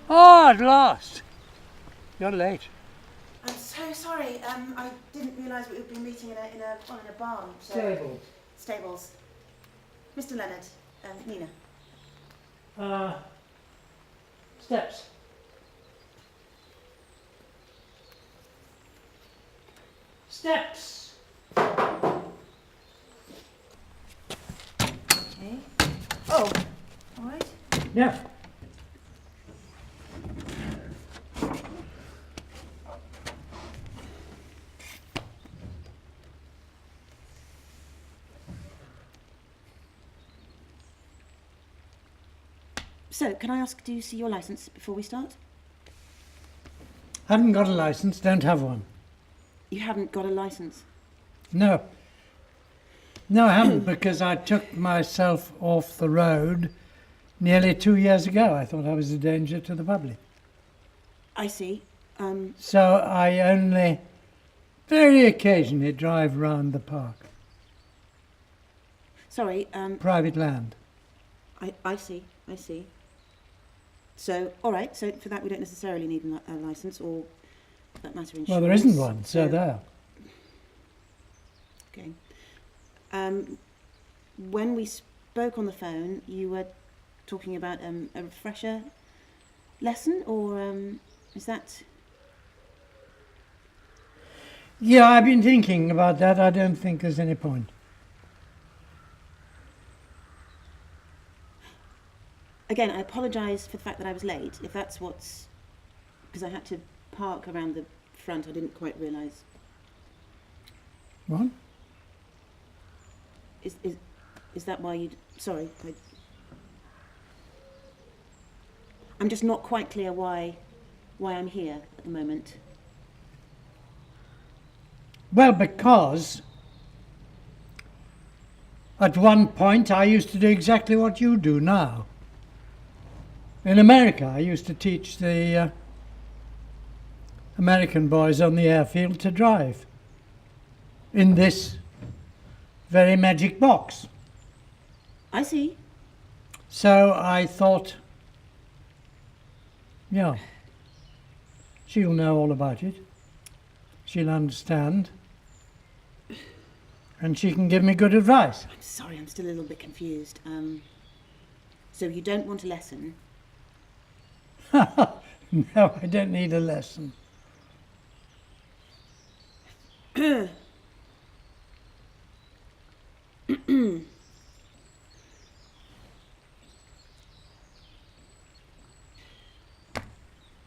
Oh, at last. You're late. I'm so sorry. I didn't realise we would be meeting in a barn. So Stables. Stables. Mr. Leonard, Nina. Steps. Steps. Okay. Oh, all right. Yeah. So, can I ask, do you see your licence before we start? Haven't got a licence, don't have one. You haven't got a licence? No. No, I haven't, because I took myself off the road nearly 2 years ago. I thought I was a danger to the public. I see. So I only very occasionally drive round the park. Sorry, Private land. I see. So, all right, so for that we don't necessarily need a licence or, for that matter, insurance. Well, there isn't one, so there. Okay. When we spoke on the phone, you were talking about a refresher lesson, or is that... Yeah, I've been thinking about that. I don't think there's any point. Again, I apologise for the fact that I was late, if that's what's... because I had to park around the front, I didn't quite realise. What? Is that why you'd... Sorry, I'm just not quite clear why I'm here at the moment. Well, because at one point I used to do exactly what you do now. In America, I used to teach the American boys on the airfield to drive in this very magic box. I see. So I thought, yeah, she'll know all about it. She'll understand. And she can give me good advice. I'm sorry, I'm still a little bit confused. So you don't want a lesson? No, I don't need a lesson.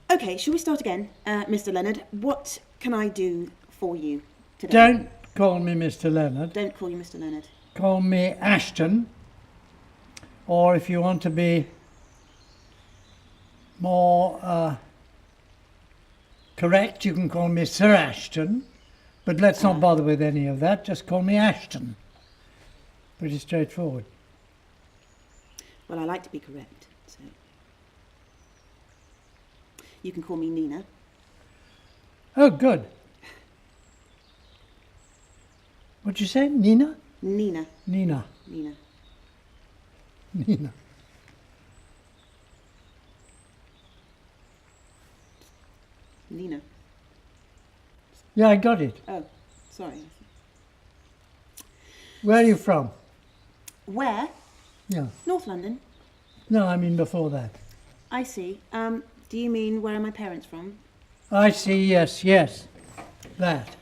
Okay, shall we start again? Mr. Leonard, what can I do for you today? Don't call me Mr. Leonard. Don't call you Mr. Leonard. Call me Ashton. Or if you want to be more correct, you can call me Sir Ashton. But let's not bother with any of that. Just call me Ashton. Pretty straightforward. Well, I like to be correct, so... You can call me Nina. Oh, good. What'd you say? Nina? Nina. Nina. Nina. Nina. Nina. Yeah, I got it. Oh, sorry. Where are you from? Where? Yeah. North London. No, I mean before that. I see. Do you mean where are my parents from? I see, yes, yes. That.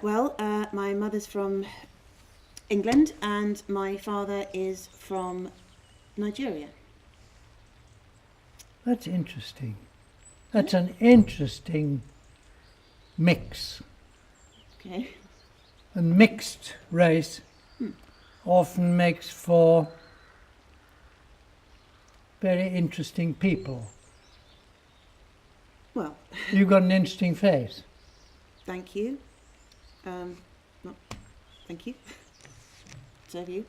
Well, my mother's from England and my father is from Nigeria. That's interesting. That's an interesting mix. Okay. A mixed race often makes for very interesting people. Well, You've got an interesting face. thank you. No, thank you. So have you.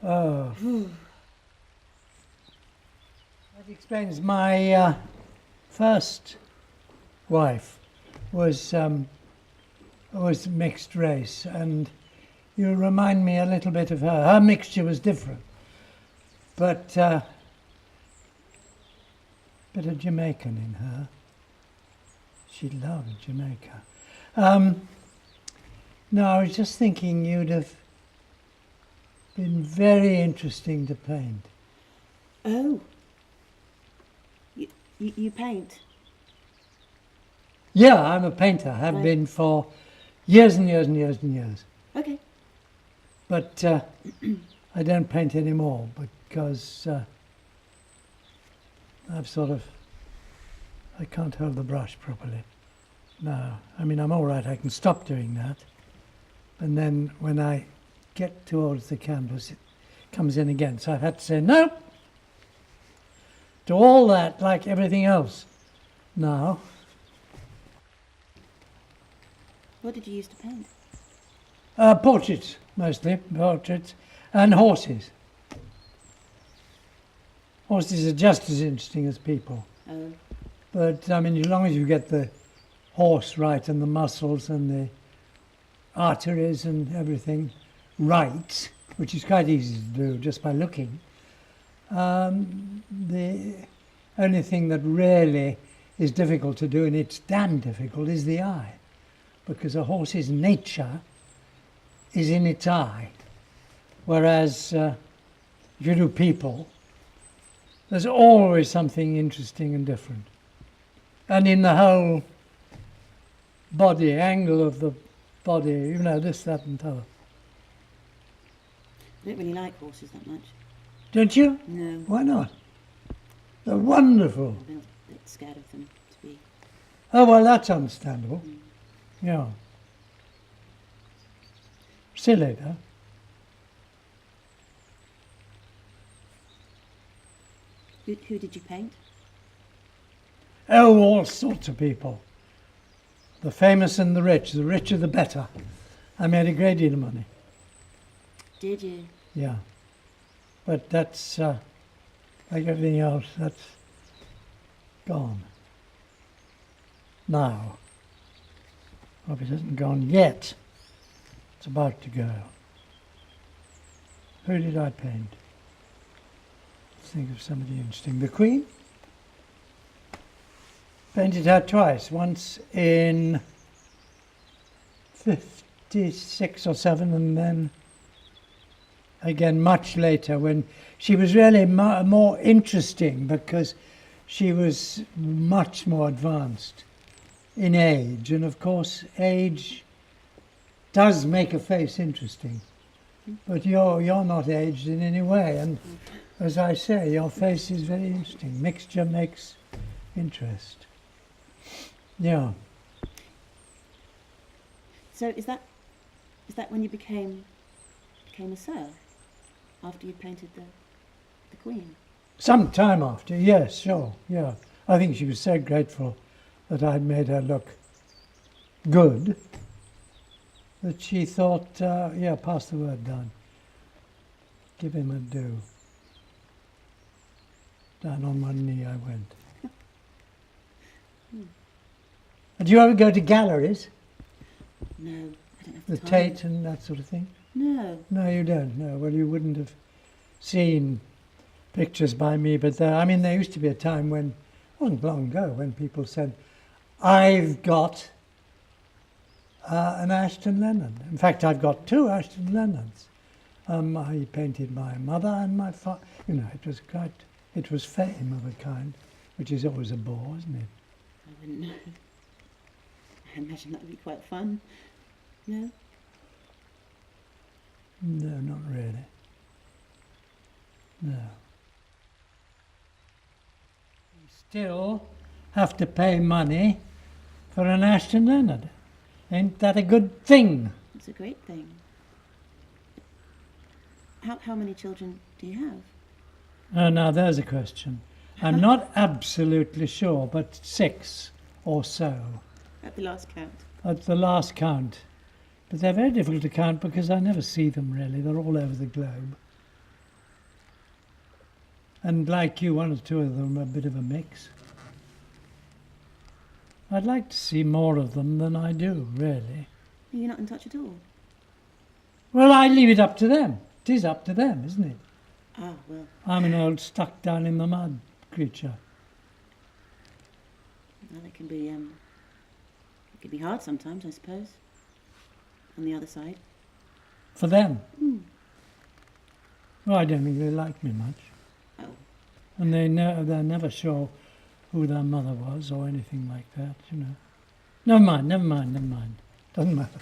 Oh. That explains my first wife was mixed race, and you remind me a little bit of her. Her mixture was different. but bit of Jamaican in her. She loved Jamaica. No, I was just thinking you'd have been very interesting to paint. Oh. You paint? Yeah, I'm a painter. Have Right. been for years and years and years and years. Okay. But I don't paint anymore because I can't hold the brush properly. No, I mean, I'm all right, I can stop doing that. And then when I get towards the canvas, it comes in again. So I've had to say, no, to all that, like everything else. Now, What did you use to paint? portraits, mostly, portraits, and horses. Horses are just as interesting as people. Oh. But, I mean, as long as you get the horse right and the muscles and the arteries and everything right, which is quite easy to do just by looking, the only thing that really is difficult to do, and it's damn difficult, is the eye. Because a horse's nature is in its eye. Whereas if you do people, there's always something interesting and different. And in the whole body, angle of the body, you know, this, that and t'other. I don't really like horses that much. Don't you? No. Why not? They're wonderful. I'm a bit scared of them, to be... Oh, well, that's understandable. Yeah. Silly, though. Who did you paint? Oh, all sorts of people. The famous and the richer the better. I made a great deal of money. Did you? Yeah. But that's, like everything else, that's gone. Now. Hope it hasn't gone yet. It's about to go. Who did I paint? Let's think of somebody interesting. The Queen? Painted her twice. Once in 56 or 7, and then again much later when she was really more interesting because she was much more advanced in age, and of course age does make a face interesting, but you're not aged in any way, and as I say, your face is very interesting. Mixture makes interest. Yeah. So is that when you became a Sir? After you painted the Queen? Some time after, yes, sure, yeah. I think she was so grateful that I'd made her look good that she thought, yeah, pass the word down. Give him a do. Down on one knee I went. And do you ever go to galleries? No, I don't have The time. Tate and that sort of thing? No. No, you don't. No, well, you wouldn't have seen pictures by me, but I mean, there used to be a time when, it wasn't long ago, when people said, I've got an Ashton Leonard. In fact, I've got 2 Ashton Leonards. I painted my mother and my father. You know, it was fame of a kind, which is always a bore, isn't it? I wouldn't know. I imagine that would be quite fun. No? No, not really. No. You still have to pay money for an Ashton Leonard. Ain't that a good thing? It's a great thing. How many children do you have? Oh, now there's a question. I'm not absolutely sure, but 6 or so At the last count. at the last count. But they're very difficult to count because I never see them really. They're all over the globe. And like you, 1 or 2 of them are a bit of a mix. I'd like to see more of them than I do, really. You're not in touch at all? Well, I leave it up to them. It is up to them, isn't it? Ah, well, I'm an old stuck down in the mud creature. it can be hard sometimes, I suppose. On the other side. For them. Well, I don't think they like me much. Oh, And they're never sure who their mother was or anything like that, you know. Never mind. Doesn't matter.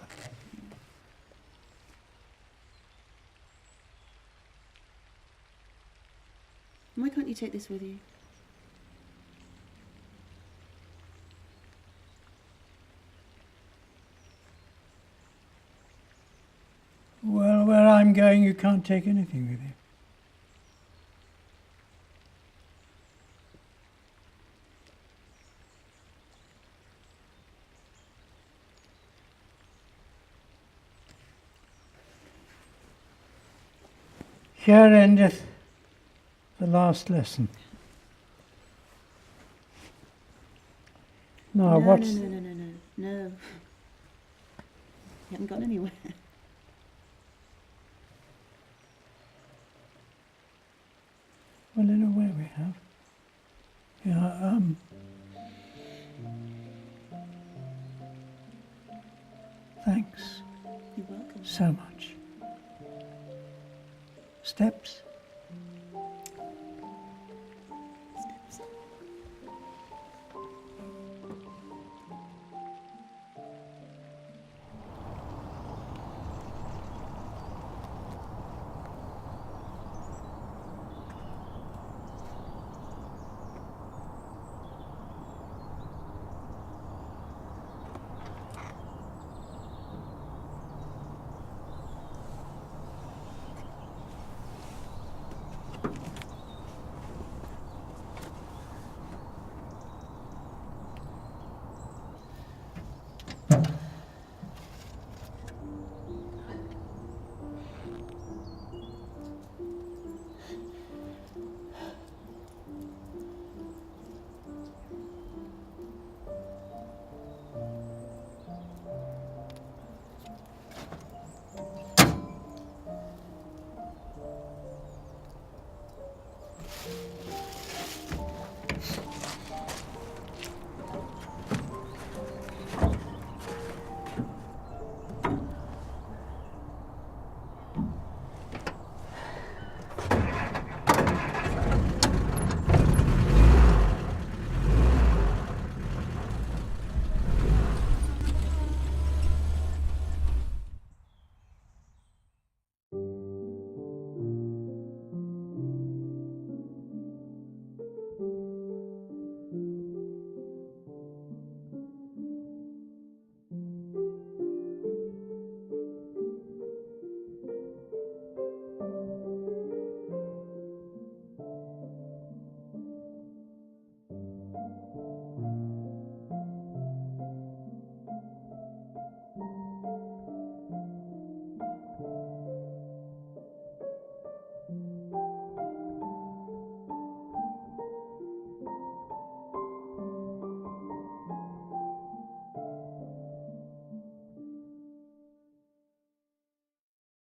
why can't you take this with you? Well, where I'm going, you can't take anything with you. Here endeth the last lesson. Now, what's No. You haven't gone anywhere. well, in a way, we have. Yeah. Thanks You're welcome. so much. Steps.